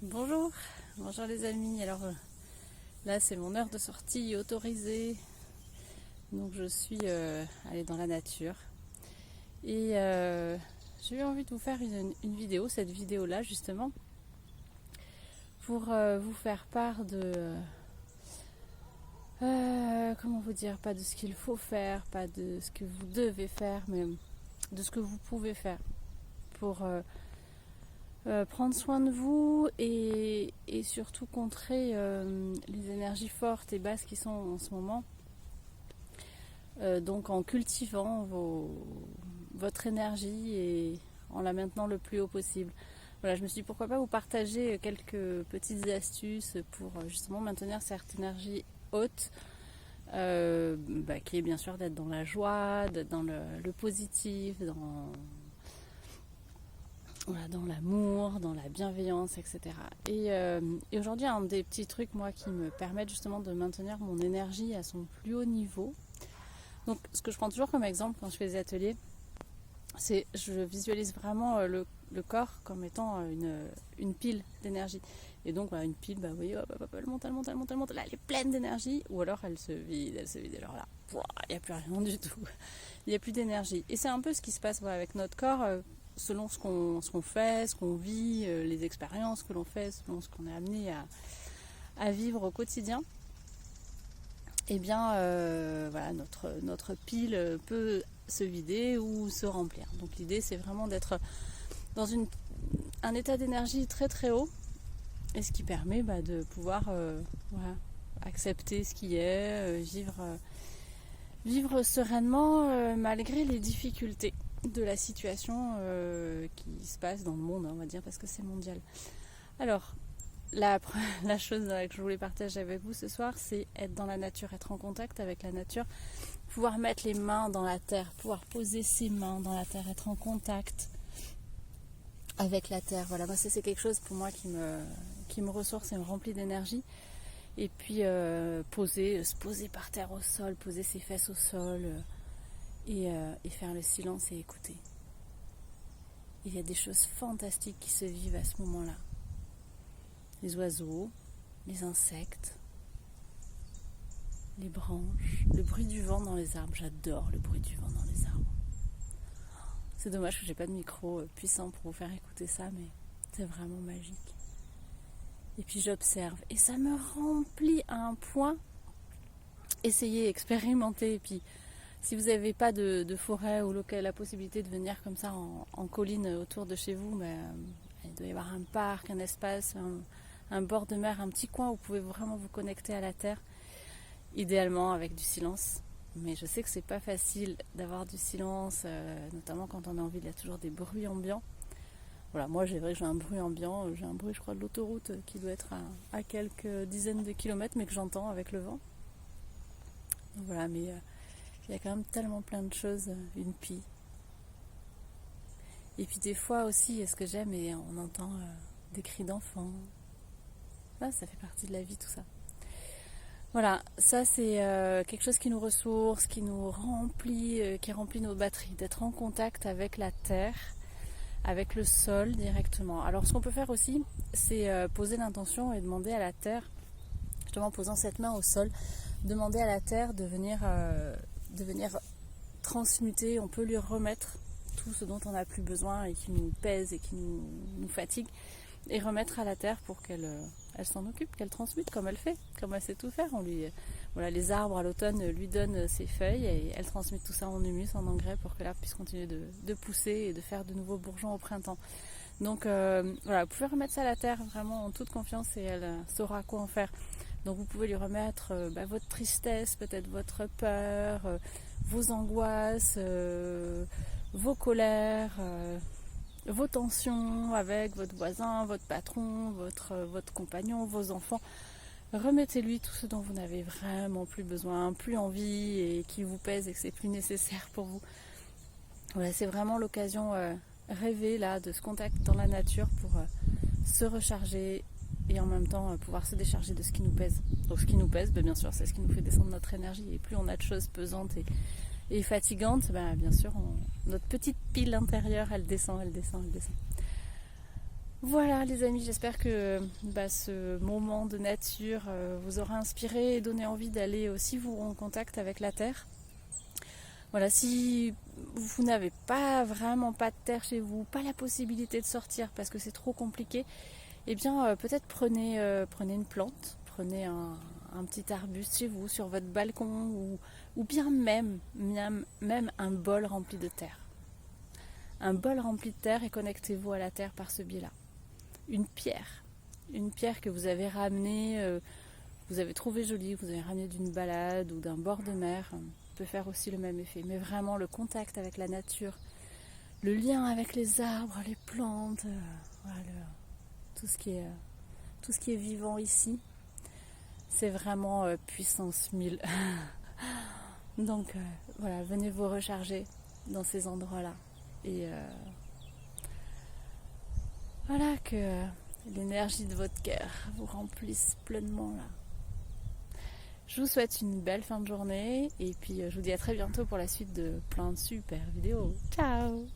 Bonjour, bonjour les amis. Alors là c'est mon heure de sortie autorisée. Donc je suis allée dans la nature. Et j'ai eu envie de vous faire une vidéo, cette vidéo là justement, pour vous faire part de... comment vous dire, pas de ce qu'il faut faire, pas de ce que vous devez faire, mais de ce que vous pouvez faire pour... prendre soin de vous et surtout contrer les énergies fortes et basses qui sont en ce moment. Donc en cultivant votre énergie et en la maintenant le plus haut possible. Voilà, je me suis dit pourquoi pas vous partager quelques petites astuces pour justement maintenir cette énergie haute, qui est bien sûr d'être dans la joie, d'être dans le positif, dans l'amour, dans la bienveillance, etc. Et aujourd'hui, un des petits trucs, moi, qui me permettent justement de maintenir mon énergie à son plus haut niveau. Donc, ce que je prends toujours comme exemple quand je fais des ateliers, c'est je visualise vraiment le corps comme étant une pile d'énergie. Et donc, une pile, vous voyez, elle monte, elle monte, elle monte, elle monte. Là, elle est pleine d'énergie. Ou alors, elle se vide. Alors là, il n'y a plus rien du tout. Il n'y a plus d'énergie. Et c'est un peu ce qui se passe avec notre corps. Selon ce qu'on fait, ce qu'on vit, les expériences que l'on fait, selon ce qu'on est amené à vivre au quotidien, eh bien, notre pile peut se vider ou se remplir. Donc l'idée, c'est vraiment d'être dans un état d'énergie très très haut, et ce qui permet de pouvoir accepter ce qui est, vivre sereinement malgré les difficultés de la situation qui se passe dans le monde, on va dire, parce que c'est mondial. Alors, la chose que je voulais partager avec vous ce soir, c'est être dans la nature, être en contact avec la nature, pouvoir mettre les mains dans la terre, pouvoir poser ses mains dans la terre, être en contact avec la terre. Voilà, moi c'est quelque chose pour moi qui me ressource et me remplit d'énergie. Et puis se poser par terre au sol, poser ses fesses au sol, et faire le silence et écouter. Il y a des choses fantastiques qui se vivent à ce moment-là. Les oiseaux, les insectes, les branches, le bruit du vent dans les arbres. J'adore le bruit du vent dans les arbres. C'est dommage que j'ai pas de micro puissant pour vous faire écouter ça, mais c'est vraiment magique. Et puis j'observe et ça me remplit à un point. Essayez, expérimentez, et puis si vous n'avez pas de forêt ou la possibilité de venir comme ça en colline autour de chez vous, il doit y avoir un parc, un espace, un bord de mer, un petit coin où vous pouvez vraiment vous connecter à la terre, idéalement avec du silence. Mais je sais que c'est pas facile d'avoir du silence, notamment quand on a envie, il y a toujours des bruits ambiants. Voilà, moi j'ai un bruit ambiant, j'ai un bruit je crois de l'autoroute qui doit être à quelques dizaines de kilomètres, mais que j'entends avec le vent. Donc voilà, mais... il y a quand même tellement plein de choses, une pie. Et puis des fois aussi, ce que j'aime, et on entend des cris d'enfants. Ça fait partie de la vie, tout ça. Voilà, ça c'est quelque chose qui nous ressource, qui nous remplit, qui remplit nos batteries, d'être en contact avec la terre, avec le sol directement. Alors ce qu'on peut faire aussi, c'est poser l'intention et demander à la terre, justement en posant cette main au sol, demander à la terre de venir transmuter, on peut lui remettre tout ce dont on n'a plus besoin et qui nous pèse et qui nous fatigue, et remettre à la terre pour qu'elle s'en occupe, qu'elle transmute comme elle fait, comme elle sait tout faire. Les arbres à l'automne lui donnent ses feuilles et elle transmute tout ça en humus, en engrais, pour que l'arbre puisse continuer de pousser et de faire de nouveaux bourgeons au printemps. Donc vous pouvez remettre ça à la terre vraiment en toute confiance et elle saura quoi en faire. Donc vous pouvez lui remettre votre tristesse, peut-être votre peur, vos angoisses, vos colères, vos tensions avec votre voisin, votre patron, votre compagnon, vos enfants. Remettez-lui tout ce dont vous n'avez vraiment plus besoin, plus envie et qui vous pèse et que c'est plus nécessaire pour vous. Voilà, c'est vraiment l'occasion rêvée là de ce contact dans la nature pour se recharger et en même temps pouvoir se décharger de ce qui nous pèse. Donc ce qui nous pèse, bien sûr, c'est ce qui nous fait descendre notre énergie. Et plus on a de choses pesantes et fatigantes, bien sûr, notre petite pile intérieure, elle descend. Voilà les amis, j'espère que ce moment de nature vous aura inspiré et donné envie d'aller aussi vous en contact avec la terre. Voilà, si vous n'avez vraiment pas de terre chez vous, pas la possibilité de sortir parce que c'est trop compliqué, eh bien peut-être prenez une plante, prenez un petit arbuste chez vous, sur votre balcon, ou bien même un bol rempli de terre. Un bol rempli de terre, et connectez-vous à la terre par ce biais-là. Une pierre que vous avez ramenée, vous avez trouvé jolie, vous avez ramenée d'une balade ou d'un bord de mer, peut faire aussi le même effet. Mais vraiment le contact avec la nature, le lien avec les arbres, les plantes, voilà, tout ce qui est vivant ici, c'est vraiment puissance 1000. Donc voilà, venez vous recharger dans ces endroits-là. Et voilà, que l'énergie de votre cœur vous remplisse pleinement là. Je vous souhaite une belle fin de journée et puis je vous dis à très bientôt pour la suite de plein de super vidéos. Ciao!